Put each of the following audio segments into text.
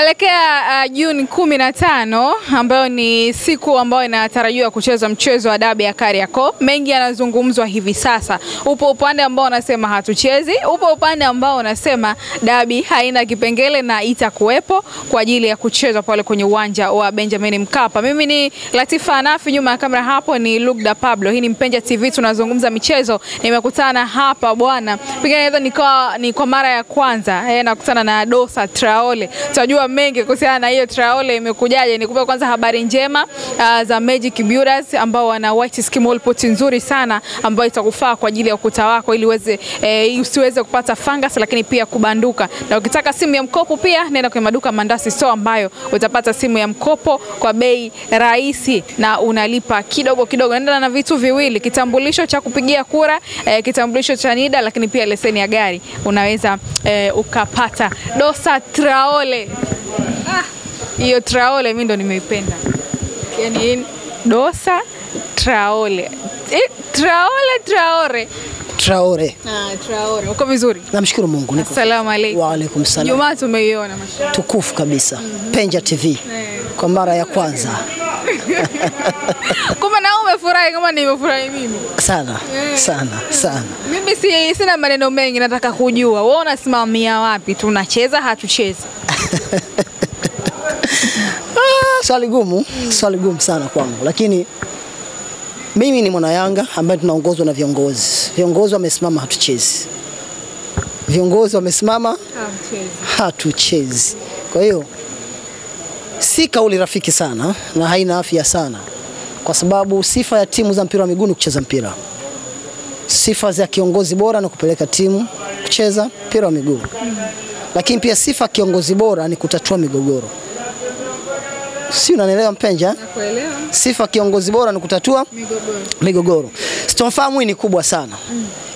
Kuelekea Juni 15 ambayo ni siku ambayo inatarajiwa kuchezwa mchezo wa dabi ya Kariakoo, mengi yanazungumzwa hivi sasa. Upo upande ambao unasema hatuchezi, upo upande ambao unasema dabi haina kipengele na itakuwepo kwa ajili ya kuchezwa pale kwenye uwanja wa Benjamin Mkapa. Mimi ni Latifa Anafi, nyuma ya kamera hapo ni Lugda Pablo. Hii ni Mpenja TV, tunazungumza michezo. Nimekutana hapa bwana, pengine ni kwa mara ya kwanza nakutana na Dosa Traore. Tunajua mengi kuhusiana na hiyo Traore imekujaje. Nikupe kwanza habari njema za Magic Builders ambao wana white skimol pot nzuri sana ambayo itakufaa kwa ajili ya ukuta wako ili usiweze kupata fungus, lakini pia kubanduka. Na ukitaka simu ya mkopo pia nenda kwenye maduka Mandasi Store ambayo utapata simu ya mkopo kwa bei rahisi na unalipa kidogo kidogo. Nenda na vitu viwili, kitambulisho cha kupigia kura, kitambulisho cha NIDA, lakini pia leseni ya gari unaweza ukapata. Dosa Traore. Hiyo Traore mimi ndo nimeipenda. Yaani Dosa Traore. Traore. Traore. Uko vizuri? Namshukuru Mungu. Asalamu alaykum. Wa alaykum salam. Jumaa tumeiona mashallah. Tukufu kabisa. Penja TV. Kwa mara ya kwanza. Kuma na umefurahi kama nimefurahi mimi? Sana. Mimi sina maneno mengi, nataka kujua wewe unasimamia wapi? Tunacheza hatuchezi? Swali gumu sana kwangu, lakini mimi ni mwana Yanga ambaye tunaongozwa na viongozi. Viongozi wamesimama hatuchezi. Viongozi wamesimama hatuchezi. Kwa hiyo si kauli rafiki sana na haina afya sana, kwa sababu sifa ya timu za mpira wa miguu ni kucheza mpira. Sifa za kiongozi bora ni kupeleka timu kucheza mpira wa miguu. Lakini pia sifa kiongozi bora ni kutatua migogoro. Si unanielewa Mpenja? Nakuelewa. Sifa kiongozi bora ni kutatua migogoro. Sitomfahamu hii ni kubwa sana.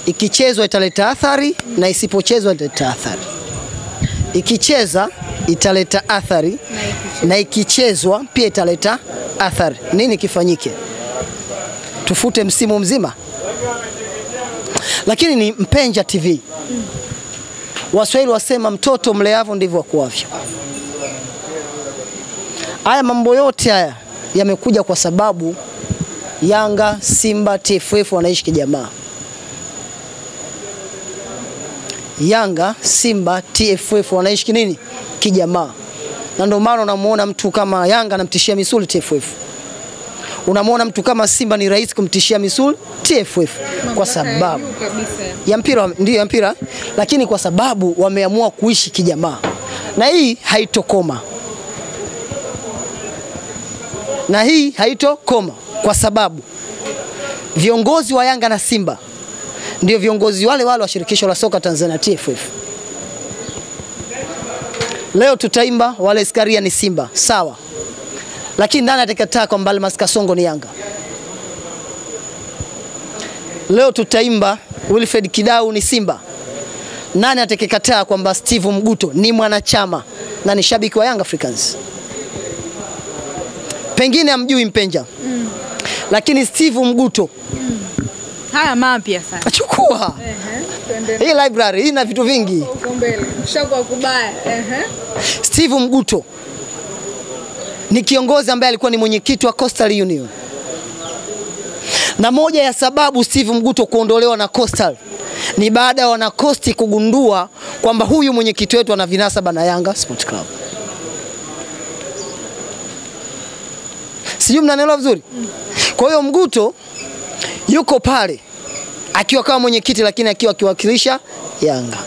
Ikichezwa italeta athari na isipochezwa italeta athari. Ikicheza italeta athari na ikichezwa pia italeta athari. Nini kifanyike? Tufute msimu mzima? Lakini ni Mpenja TV. Waswahili wasema mtoto mleavyo ndivyo akuavyo. Haya mambo yote haya yamekuja kwa sababu Yanga, Simba, TFF wanaishi kijamaa. Yanga, Simba, TFF wanaishi kinini? Kijamaa. Na ndio maana unamuona mtu kama Yanga anamtishia misuli TFF. Unamuona mtu kama Simba ni rahisi kumtishia misuli TFF kwa sababu ya mpira, ndio ya mpira, lakini kwa sababu wameamua kuishi kijamaa. Na hii haitokoma. Kwa sababu viongozi wa Yanga na Simba ndio viongozi wale wa shirikisho la soka Tanzania TFF. Leo tutaimba wale Skaria ni Simba, sawa. Lakini nani atakataa kwamba Almas Kasongo ni Yanga? Leo tutaimba Wilfred Kidau ni Simba. Nani atakayekataa kwamba Steve Mguto ni mwanachama na ni shabiki wa Young Africans? Pengine hamjui Mpenja. Lakini Steve Mguto. Haya mapya sana. Chukua. Hii library hii ina vitu vingi. Uko mbele. Shaka kubaya. Steve Mguto ni kiongozi ambaye alikuwa ni mwenyekiti wa Coastal Union. Na moja ya sababu Steve Mguto kuondolewa na Coastal ni baada ya wana Coast kugundua kwamba huyu mwenyekiti wetu ana vinasaba na Yanga Sport Club. Sijui mnanielewa vizuri? Kwa hiyo Mguto yuko pale akiwa kama mwenyekiti, lakini akiwakilisha Yanga.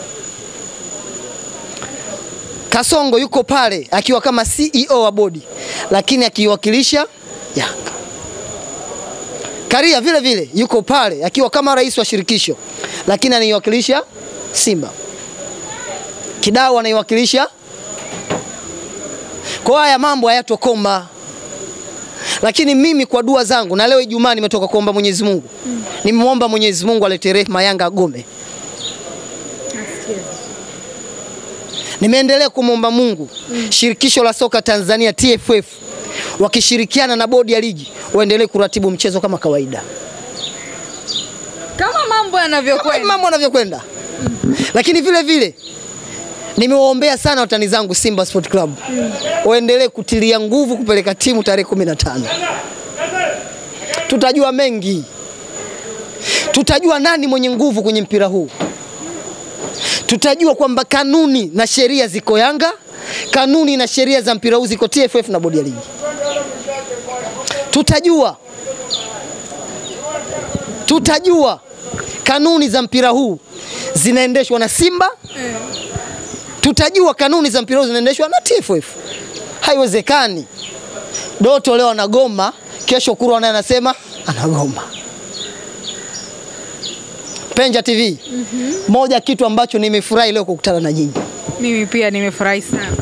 Kasongo yuko pale akiwa kama CEO wa bodi, lakini akiwakilisha Yanga. Karia vile vile yuko pale akiwa kama rais wa shirikisho, lakini aniwakilisha Simba. Kidau anaiwakilisha. Kwa haya mambo hayatokoma. Lakini mimi kwa dua zangu, na leo Ijumaa nimetoka kuomba Mwenyezi Mungu. Nimeomba Mwenyezi Mungu alete rehema Yanga Gome. Nimeendelea kumwomba Mungu shirikisho la soka Tanzania TFF wakishirikiana na bodi ya ligi waendelee kuratibu mchezo kama kawaida. Kama mambo yanavyokwenda. Lakini vile vile Nimewaombea sana watani zangu Simba Sport Club. Waendelee kutilia nguvu kupeleka timu tarehe 15. Tutajua mengi. Tutajua nani mwenye nguvu kwenye mpira huu. Tutajua kwamba kanuni na sheria ziko Yanga, kanuni na sheria za mpira huu ziko TFF na bodi ya ligi. Tutajua kanuni za mpira huu zinaendeshwa na Simba. Tutajua kanuni za mpira huu zinaendeshwa na TFF. Haiwezekani Doto leo anagoma, kesho Kurwa naye anasema anagoma. Penja TV. Moja kitu ambacho nimefurahi leo kukutana na nyinyi. Mimi pia nimefurahi sana.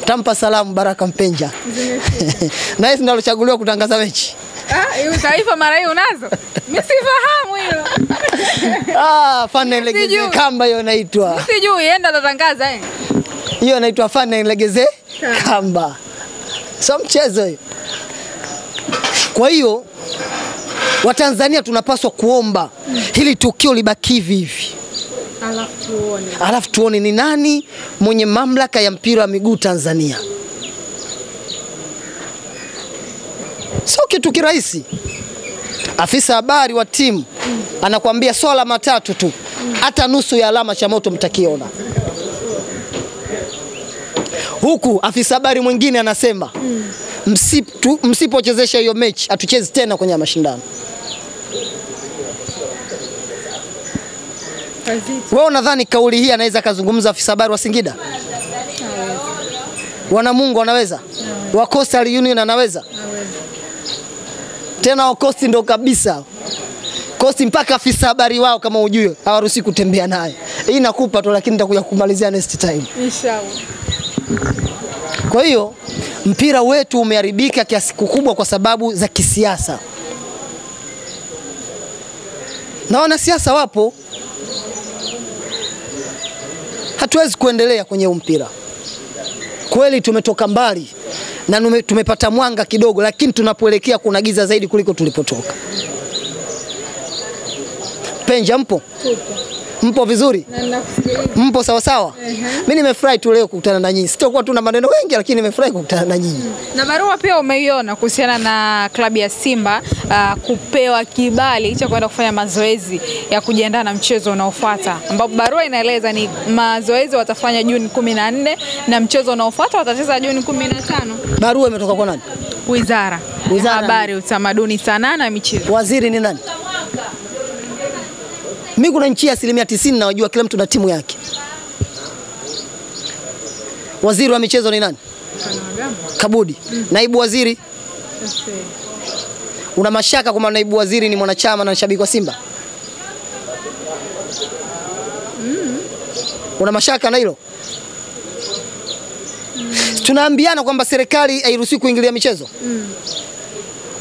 Tampa salamu Baraka Mpenja. Na yeye ndio alichaguliwa kutangaza mechi. Hiyo taarifa mara hiyo unazo? Mimi sifahamu hilo. Fana Legeze Kamba hiyo inaitwa. Sijui yenda atatangaza Hiyo inaitwa Fana Legeze Kamba. Sio mchezo hiyo. Kwa hiyo Watanzania tunapaswa kuomba hili tukio libaki hivi. Alafu tuone ni nani mwenye mamlaka ya mpira wa miguu Tanzania. Sio kitu kirahisi. Afisa habari wa timu anakuambia swala matatu tu. Hata nusu ya alama cha moto mtakiona. Huku afisa habari mwingine anasema msipochezesha hiyo mechi hatuchezi tena kwenye mashindano. Wewe unadhani kauli hii anaweza kazungumza afisa habari wa Singida? Wanamungu wanaweza? Wa Coastal Union anaweza? Tena wa Coast ndo kabisa. Coast mpaka afisa habari wao kama ujue hawaruhusi kutembea naye. Hii nakupa tu lakini nitakuja kumalizia next time. Inshallah. Kwa hiyo mpira wetu umeharibika kiasi kikubwa kwa sababu za kisiasa. Na wanasiasa wapo. Hatuwezi kuendelea kwenye mpira. Kweli tumetoka mbali na tumepata mwanga kidogo, lakini tunapoelekea kuna giza zaidi kuliko tulipotoka. Penja mpo? Mpo vizuri? Mpo sawa sawa? Mimi nimefurahi tu leo kukutana na nyinyi. Sitakuwa tu na maneno mengi lakini nimefurahi kukutana na nyinyi. Na barua pia umeiona kuhusiana na klabu ya Simba kupewa kibali cha kwenda kufanya mazoezi ya kujiandaa na mchezo unaofuata. Ambapo barua inaeleza ni mazoezi watafanya Juni 14 na mchezo unaofuata watacheza Juni 15. Barua imetoka kwa nani? Wizara ya Habari, Utamaduni, Sanaa na Michezo. Waziri ni nani? Mimi kuna nchi 90% nawajua kila mtu na timu yake. Waziri wa michezo ni nani? Kabudi. Naibu waziri? Una mashaka kama naibu waziri ni mwanachama na shabiki wa Simba? Una mashaka na hilo? Tunaambiana kwamba serikali hairuhusi kuingilia michezo.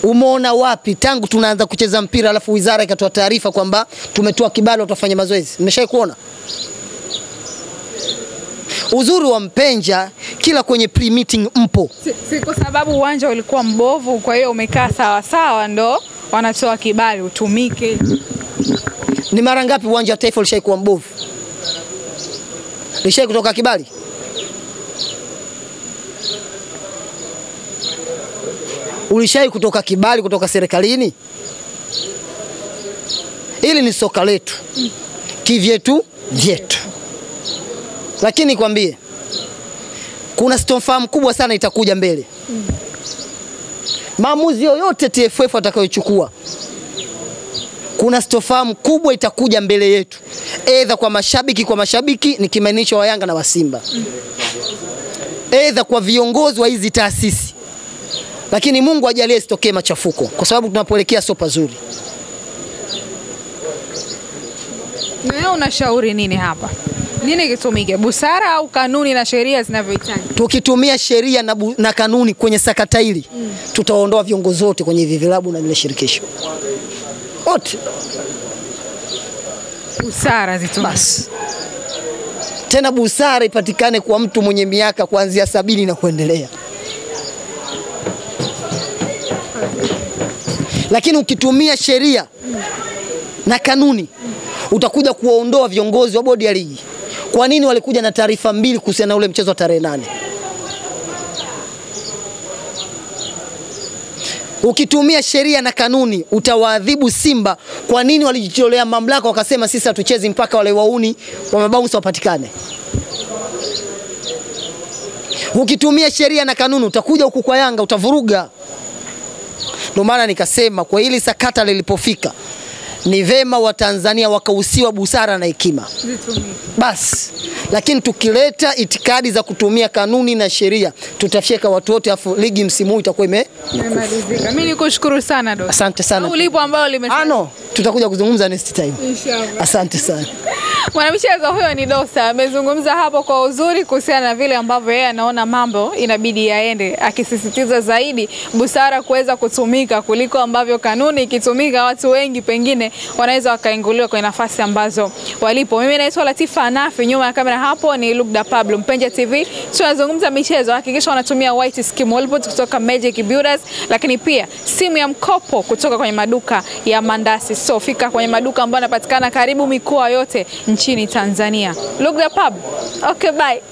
Umeona wapi tangu tunaanza kucheza mpira alafu wizara ikatoa taarifa kwamba tumetoa kibali tutafanya mazoezi? Nimeshawahi kuona. Uzuri wa Mpenja kila kwenye pre-meeting mpo. Si kwa sababu uwanja ulikuwa mbovu kwa hiyo umekaa sawa sawa ndo wanatoa kibali utumike. Ni mara ngapi uwanja wa Taifa ulishawahi kuwa mbovu? Ulishawahi kutoka kibali? Ulishawahi kutoka kibali kutoka serikalini? Hili ni soka letu. Kivyetu vyetu. Lakini nikwambie kuna storm kubwa sana itakuja mbele. Maamuzi yoyote TFF atakayochukua kuna storm kubwa itakuja mbele yetu. Aidha kwa mashabiki nikimaanisha wa Yanga na wa Simba. Aidha kwa viongozi wa hizi taasisi. Lakini Mungu ajalie sitokee machafuko kwa sababu tunapoelekea sio pazuri. Wewe unashauri nini hapa? Nini kitumike? Busara au kanuni na sheria zinavyohitaji? Tukitumia sheria na kanuni kwenye sakata hili, tutaondoa viongozi wote kwenye hivi vilabu na ile shirikisho. Wote. Busara zitumike. Bas. Tena busara ipatikane kwa mtu mwenye miaka kuanzia 70 na kuendelea. Lakini ukitumia sheria na kanuni utakuja kuwaondoa viongozi wa bodi ya ligi. Kwa nini walikuja na taarifa mbili kuhusiana na ule mchezo wa tarehe 8? Ukitumia sheria na kanuni utawaadhibu Simba. Kwa nini walijitolea mamlaka wakasema sisi hatuchezi mpaka wale wauni wa mabounce wapatikane? Ukitumia sheria na kanuni utakuja huku kwa Yanga utavuruga. Ndio maana nikasema kwa hili sakata lilipofika ni vema wa Tanzania wakahusiwa busara na hekima. Basi. Lakini tukileta itikadi za kutumia kanuni na sheria tutafyeka watu wote, afu ligi msimu huu itakuwa imemalizika. Mimi nikushukuru sana Dosa. Asante sana. Ulipo ambao limesema. Tutakuja kuzungumza next time. Inshallah. Asante sana. Mwanamichezo huyo ni Dosa, amezungumza hapo kwa uzuri kuhusiana na vile ambavyo yeye anaona mambo inabidi yaende, akisisitiza zaidi busara kuweza kutumika kuliko ambavyo kanuni ikitumika watu wengi pengine wanaweza wakainguliwa kwenye nafasi ambazo walipo. Mimi naitwa Latifa Anafi, nyuma ya kamera hapo ni Lugda Pablo. Mpenja TV tunazungumza michezo, hakikisha unatumia white skim wallboard kutoka Magic Builders, lakini pia simu ya mkopo kutoka kwenye maduka ya Mandasi. So fika kwenye maduka ambayo yanapatikana karibu mikoa yote nchini Tanzania. Lugda Pablo. Okay, bye.